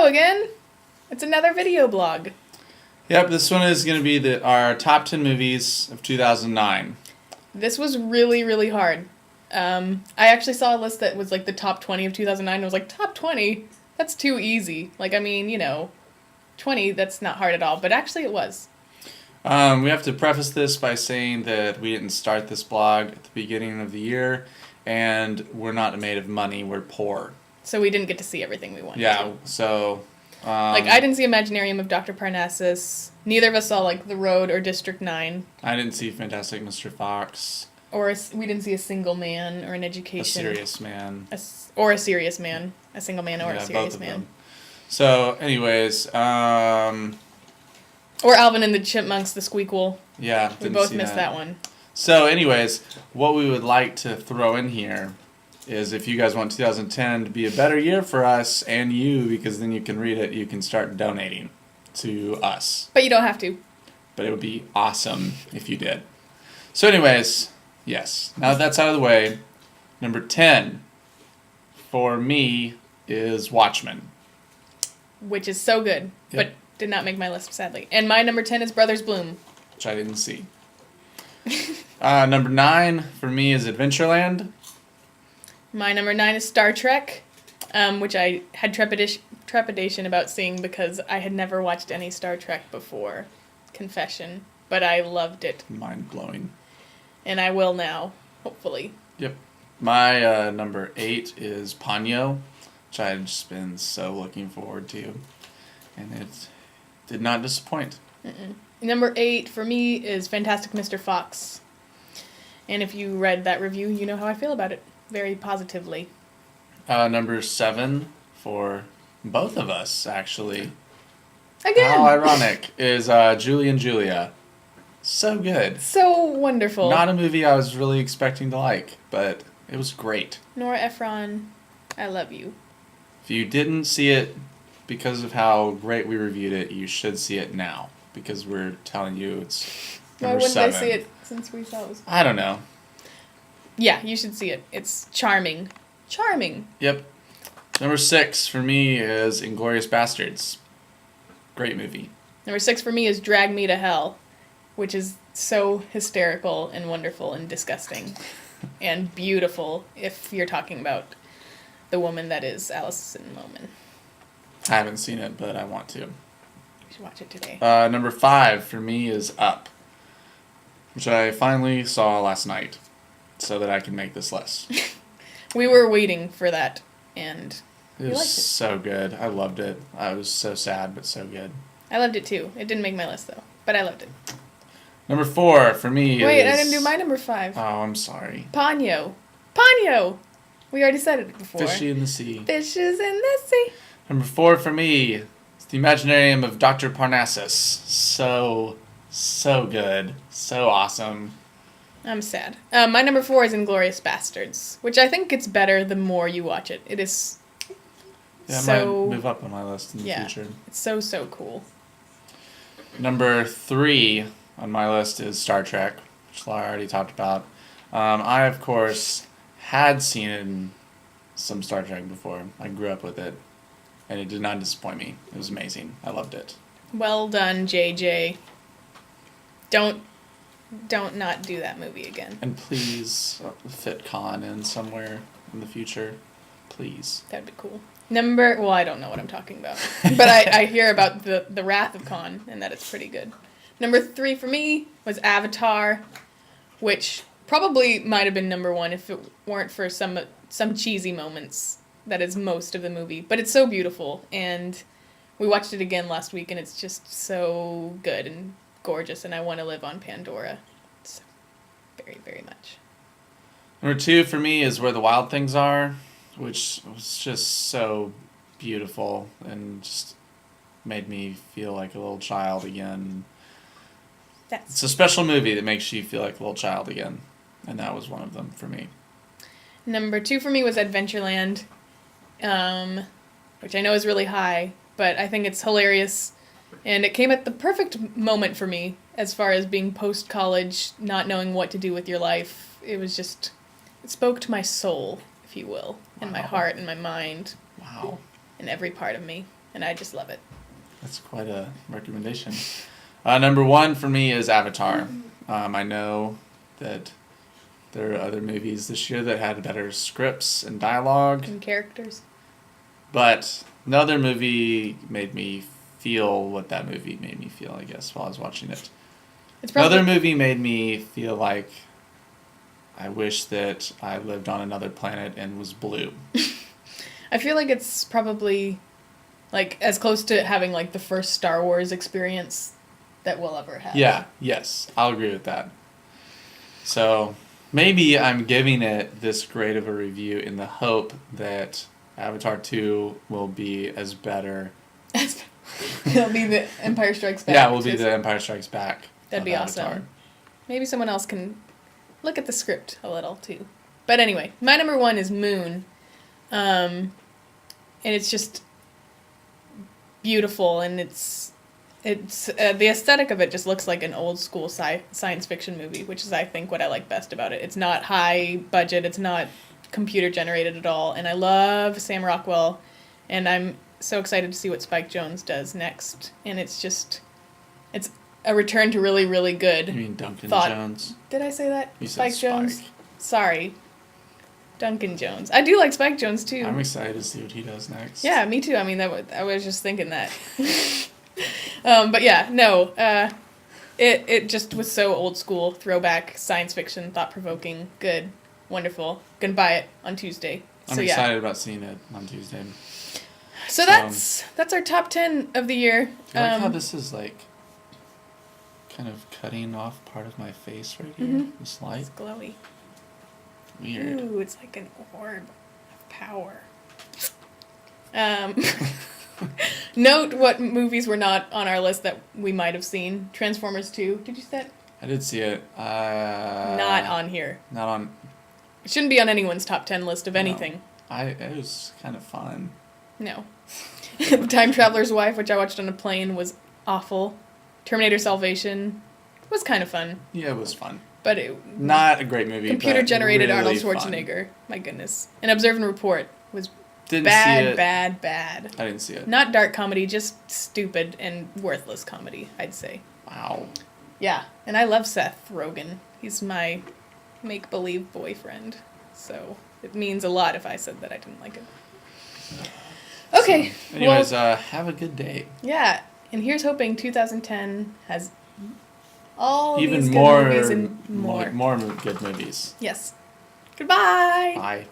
Hello again. It's another video blog. Yep, this one is going to be our top 10 movies of 2009. This was really, really hard. I actually saw a list that was like the top 20 of 2009. I was like, top 20? That's too easy. 20, that's not hard at all. But actually it was. We have to preface this by saying that we didn't start this blog at the beginning of the year, and we're not made of money, we're poor. So we didn't get to see everything we wanted to. Yeah, so... I didn't see Imaginarium of Dr. Parnassus. Neither of us saw, The Road or District 9. I didn't see Fantastic Mr. Fox. We didn't see A Single Man or An Education. A Serious Man. A Serious Man. A Single Man or A Serious Man. Them. So, anyways... Or Alvin and the Chipmunks, The Squeakquel. Yeah, we both missed that one. So, anyways, what we would like to throw in here is if you guys want 2010 to be a better year for us and you, because then you can read it, you can start donating to us. But you don't have to. But it would be awesome if you did. So anyways, yes. Now that that's out of the way, number 10 for me is Watchmen. Which is so good, Yep. but did not make my list, sadly. And my number 10 is Brothers Bloom. Which I didn't see. Number 9 for me is Adventureland. My number 9 is Star Trek, which I had trepidation about seeing because I had never watched any Star Trek before. Confession. But I loved it. Mind-blowing. And I will now, hopefully. Yep. My number 8 is Ponyo, which I've just been so looking forward to. And it did not disappoint. Mm-mm. Number 8 for me is Fantastic Mr. Fox. And if you read that review, you know how I feel about it. Very positively. Number 7 for both of us, actually. Again! How ironic is Julie and Julia. So good. So wonderful. Not a movie I was really expecting to like, but it was great. Nora Ephron, I love you. If you didn't see it because of how great we reviewed it, you should see it now, because we're telling you it's number 7. Why wouldn't I see it since we saw it was... I don't know. Yeah, you should see it. It's charming. Charming. Yep. Number 6 for me is Inglourious Basterds. Great movie. Number 6 for me is Drag Me to Hell, which is so hysterical and wonderful and disgusting and beautiful if you're talking about the woman that is Alison Lohman. I haven't seen it, but I want to. You should watch it today. Number 5 for me is Up, which I finally saw last night, so that I can make this list. We were waiting for that, and it was so good. I loved it. I was so sad, but so good. I loved it too. It didn't make my list, though, but I loved it. Number 4 for me is... Wait, I didn't do my number 5. Oh, I'm sorry. Ponyo. Ponyo! We already said it before. Fishy in the Sea. Fishes in the Sea. Number 4 for me is The Imaginarium of Dr. Parnassus. So good. So awesome. I'm sad. My number 4 is Inglourious Basterds, which I think gets better the more you watch it. It is it so... might move up on my list in the future. It's so cool. Number 3 on my list is Star Trek, which Laura already talked about. I, of course, had seen some Star Trek before. I grew up with it, and it did not disappoint me. It was amazing. I loved it. Well done, JJ. Don't not do that movie again. And please fit Khan in somewhere in the future. Please. That'd be cool. Well, I don't know what I'm talking about. But I hear about the Wrath of Khan, and that it's pretty good. Number 3 for me was Avatar, which probably might have been number 1 if it weren't for some cheesy moments. That is most of the movie. But it's so beautiful, and we watched it again last week, and it's just so good and gorgeous, and I want to live on Pandora. So, very, very much. Number 2 for me is Where the Wild Things Are, which was just so beautiful and just made me feel like a little child again. It's a special movie that makes you feel like a little child again, and that was one of them for me. Number 2 for me was Adventureland, which I know is really high, but I think it's hilarious. And it came at the perfect moment for me as far as being post-college, not knowing what to do with your life. It spoke to my soul, if you will, and my heart and my mind. Wow. And every part of me. and I just love it. That's quite a recommendation. Number 1 for me is Avatar. I know that there are other movies this year that had better scripts and dialogue, And characters. but no other movie made me feel what that movie made me feel, I guess, while I was watching it. It's probably Another movie made me feel like I wish that I lived on another planet and was blue. I feel like it's probably like as close to having like the first Star Wars experience that we'll ever have. Yeah, yes, I'll agree with that. So maybe I'm giving it this great of a review in the hope that Avatar 2 will be as better. It'll be the Empire Strikes Back. Yeah, it will be the Empire Strikes Back. That'd of be Avatar. awesome. Maybe someone else can look at the script a little too. But anyway, my number 1 is Moon. And it's just beautiful, and it's the aesthetic of it just looks like an old school science fiction movie, which is I think what I like best about it. It's not high budget, it's not computer generated at all, and I love Sam Rockwell, and I'm so excited to see what Spike Jonze does next. And it's a return to really, really good. You mean Duncan thought. Jones? Did I say that? You said Jonze? Spike. Sorry. Duncan Jones. I do like Spike Jonze too. I'm excited to see what he does next. Yeah, me too. I mean, I was just thinking that. But yeah, no. It just was so old school, throwback, science fiction, thought provoking, good, wonderful. Gonna buy it on Tuesday. I'm So excited about seeing it on Tuesday. So that's our top 10 of the year. I like how this is like kind of cutting off part of my face right here. Mhm. This light. It's glowy. Weird. Ooh, it's like an orb of power. Note what movies were not on our list that we might have seen. Transformers 2. Did you see that? I did see it. Not on here. Not on. It shouldn't be on anyone's top 10 list of anything. It was kind of fun. No. The Time Traveler's Wife, which I watched on a plane, was awful. Terminator Salvation was kind of fun, Yeah, it was fun. but it Not a great movie. computer generated really Arnold fun. Schwarzenegger. My goodness. And Observe and Report was Didn't see it. bad. I didn't see it. Not dark comedy, just stupid and worthless comedy, I'd say. Wow. Yeah, and I love Seth Rogen. He's my make-believe boyfriend. So it means a lot if I said that I didn't like him. Okay. So, anyways, have a good day. Yeah, and here's hoping 2010 has all Even these good more, movies and more. more good movies. Yes. Goodbye. Bye.